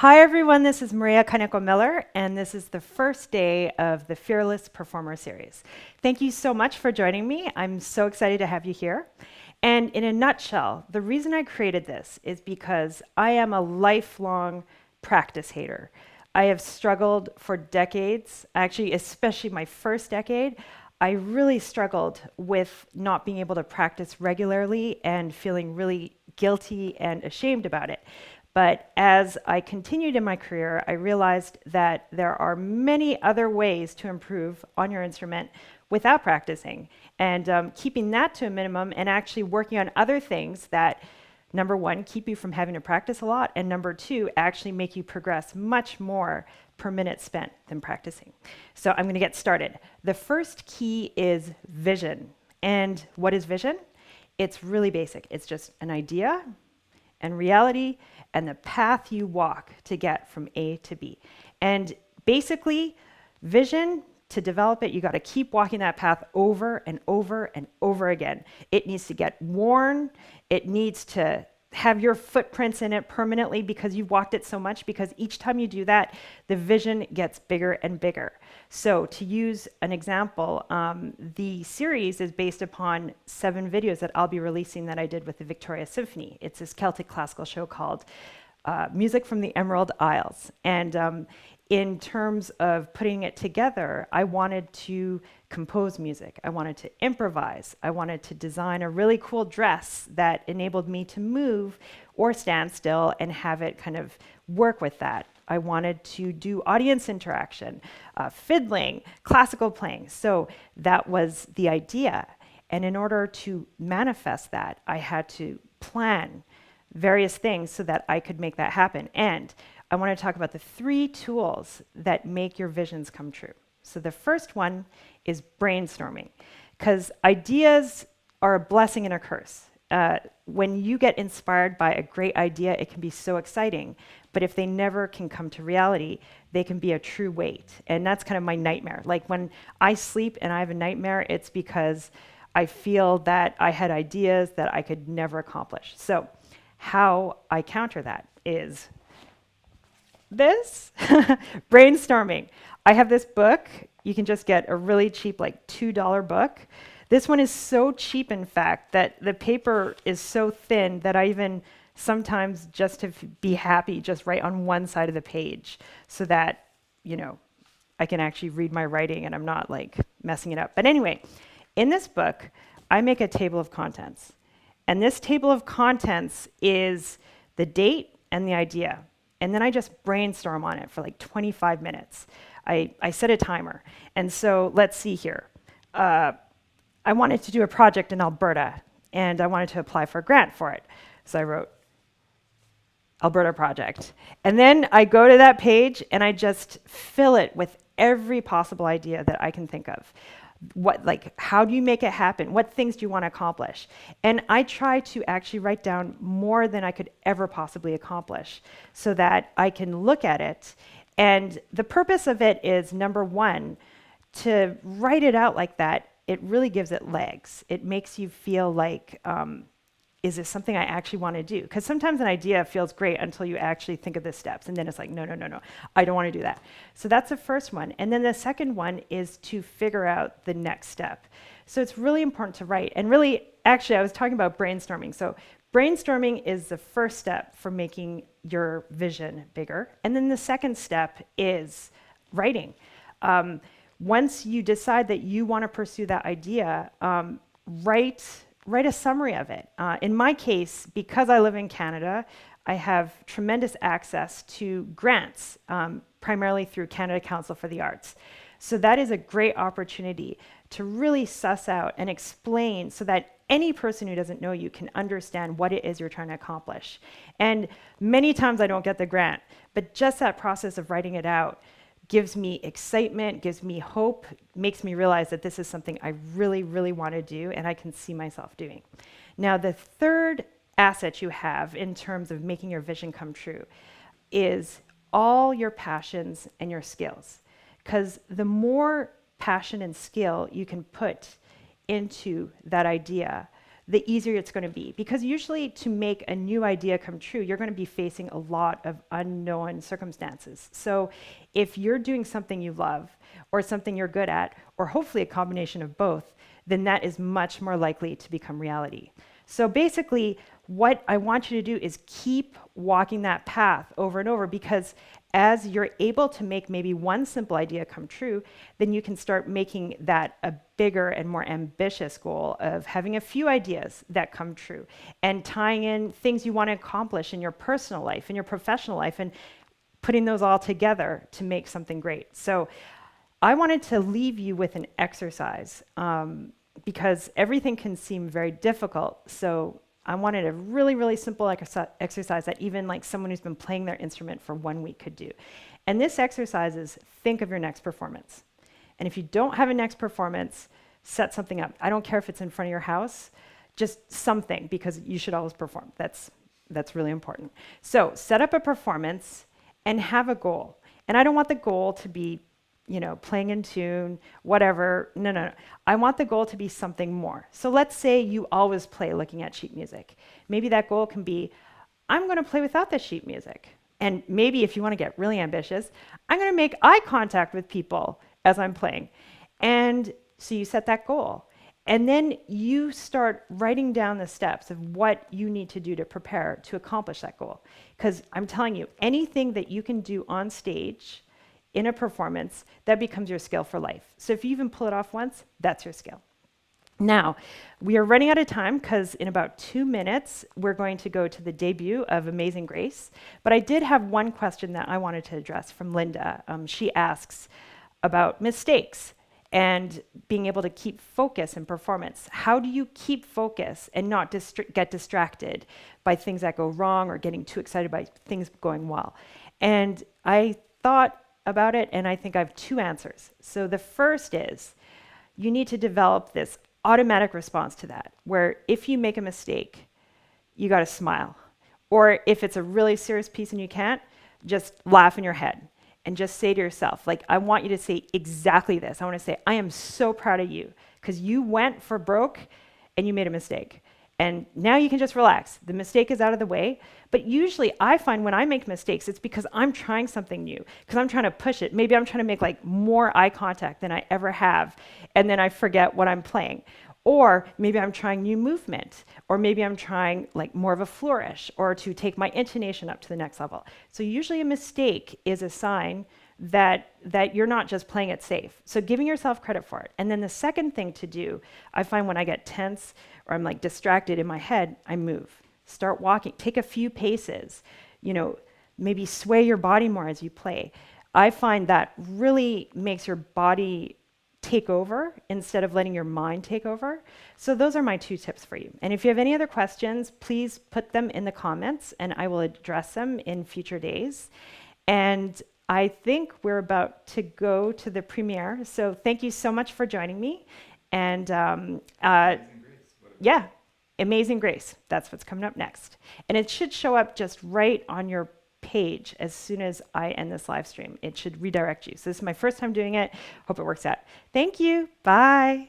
Hi everyone, this is Maria Kaneko Millar, and this is the first day of the Fearless Performer Series. Thank you so much for joining me. I'm so excited to have you here. And in a nutshell, the reason I created this is because I am a lifelong practice hater. I have struggled for decades, actually, especially my first decade. I really struggled with not being able to practice regularly and feeling really guilty and ashamed about it. But as I continued in my career, I realized that there are many other ways to improve on your instrument without practicing. And keeping that to a minimum and actually working on other things that, number one, keep you from having to practice a lot, and number two, actually make you progress much more per minute spent than practicing. So I'm going to get started. The first key is vision. And what is vision? It's really basic. It's just an idea and reality and the path you walk to get from A to B. And basically, vision, to develop it, you got to keep walking that path over and over and over again. It needs to get worn. It needs to have your footprints in it permanently because you've walked it so much, because each time you do that, the vision gets bigger and bigger. So to use an example, the series is based upon 7 videos that I'll be releasing that I did with the Victoria Symphony. It's this Celtic classical show called Music from the Emerald Isles. And in terms of putting it together, I wanted to compose music. I wanted to improvise. I wanted to design a really cool dress that enabled me to move or stand still and have it kind of work with that. I wanted to do audience interaction, fiddling, classical playing. So that was the idea. And in order to manifest that, I had to plan various things so that I could make that happen. And I want to talk about the 3 tools that make your visions come true. So the first one is brainstorming, because ideas are a blessing and a curse. When you get inspired by a great idea, it can be so exciting, but if they never can come to reality, they can be a true weight. And that's kind of my nightmare. Like when I sleep and I have a nightmare, it's because I feel that I had ideas that I could never accomplish. So how I counter that is this, brainstorming. I have this book. You can just get a really cheap, like $2 book. This one is so cheap, in fact, that the paper is so thin that I even sometimes, just to be happy, just write on one side of the page so that, you know, I can actually read my writing and I'm not like messing it up. But anyway, in this book, I make a table of contents. And this table of contents is the date and the idea. And then I just brainstorm on it for like 25 minutes. I set a timer. And so let's see here. I wanted to do a project in Alberta, and I wanted to apply for a grant for it. So I wrote Alberta project. And then I go to that page and I just fill it with every possible idea that I can think of. How do you make it happen? What things do you want to accomplish? And I try to actually write down more than I could ever possibly accomplish so that I can look at it. And the purpose of it is, number one, to write it out like that, it really gives it legs. It makes you feel like, is this something I actually want to do? Because sometimes an idea feels great until you actually think of the steps, and then it's like, no, I don't want to do that. So that's the first one. And then the second one is to figure out the next step. So it's really important to write. And really, actually, I was talking about brainstorming. So brainstorming is the first step for making your vision bigger. And then the second step is writing. Once you decide that you want to pursue that idea, write a summary of it. In my case, because I live in Canada, I have tremendous access to grants, primarily through Canada Council for the Arts. So that is a great opportunity to really suss out and explain so that any person who doesn't know you can understand what it is you're trying to accomplish. And many times I don't get the grant, but just that process of writing it out gives me excitement, gives me hope, makes me realize that this is something I really, really want to do and I can see myself doing. Now, the third asset you have in terms of making your vision come true is all your passions and your skills. Because the more passion and skill you can put into that idea, the easier it's going to be. Because usually to make a new idea come true, you're going to be facing a lot of unknown circumstances. So if you're doing something you love, or something you're good at, or hopefully a combination of both, then that is much more likely to become reality. So basically, what I want you to do is keep walking that path over and over, because as you're able to make maybe one simple idea come true, then you can start making that a bigger and more ambitious goal of having a few ideas that come true and tying in things you want to accomplish in your personal life, in your professional life, and putting those all together to make something great. So I wanted to leave you with an exercise because everything can seem very difficult. So I wanted a really, really simple exercise that even like someone who's been playing their instrument for 1 week could do. And this exercise is think of your next performance. And if you don't have a next performance, set something up. I don't care if it's in front of your house, just something, because you should always perform. That's really important. So set up a performance and have a goal. And I don't want the goal to be playing in tune, whatever. No. I want the goal to be something more. So let's say you always play looking at sheet music. Maybe that goal can be, I'm going to play without the sheet music. And maybe if you want to get really ambitious, I'm going to make eye contact with people as I'm playing. And so you set that goal. And then you start writing down the steps of what you need to do to prepare to accomplish that goal. Because I'm telling you, anything that you can do on stage in a performance, that becomes your skill for life. So if you even pull it off once, that's your skill. Now, we are running out of time because in about 2 minutes, we're going to go to the debut of Amazing Grace. But I did have one question that I wanted to address from Linda. She asks about mistakes and being able to keep focus in performance. How do you keep focus and not get distracted by things that go wrong or getting too excited by things going well? And I thought about it, and I think I have 2 answers. So the first is you need to develop this automatic response to that, where if you make a mistake, you got to smile. Or if it's a really serious piece and you can't, just laugh in your head and just say to yourself, like, I want you to say exactly this. I want to say, I am so proud of you because you went for broke and you made a mistake. And now you can just relax. The mistake is out of the way. But usually I find when I make mistakes, it's because I'm trying something new, because I'm trying to push it. Maybe I'm trying to make like more eye contact than I ever have, and then I forget what I'm playing. Or maybe I'm trying new movement, or maybe I'm trying like more of a flourish, or to take my intonation up to the next level. So usually a mistake is a sign that you're not just playing it safe. So giving yourself credit for it. And then the second thing to do, I find when I get tense or I'm like distracted in my head, I move. Start walking, take a few paces, maybe sway your body more as you play. I find that really makes your body take over instead of letting your mind take over. So those are my 2 tips for you. And if you have any other questions, please put them in the comments and I will address them in future days. And I think we're about to go to the premiere. So thank you so much for joining me. And Amazing Grace. That's what's coming up next. And it should show up just right on your page as soon as I end this live stream. It should redirect you. So this is my first time doing it. Hope it works out. Thank you. Bye.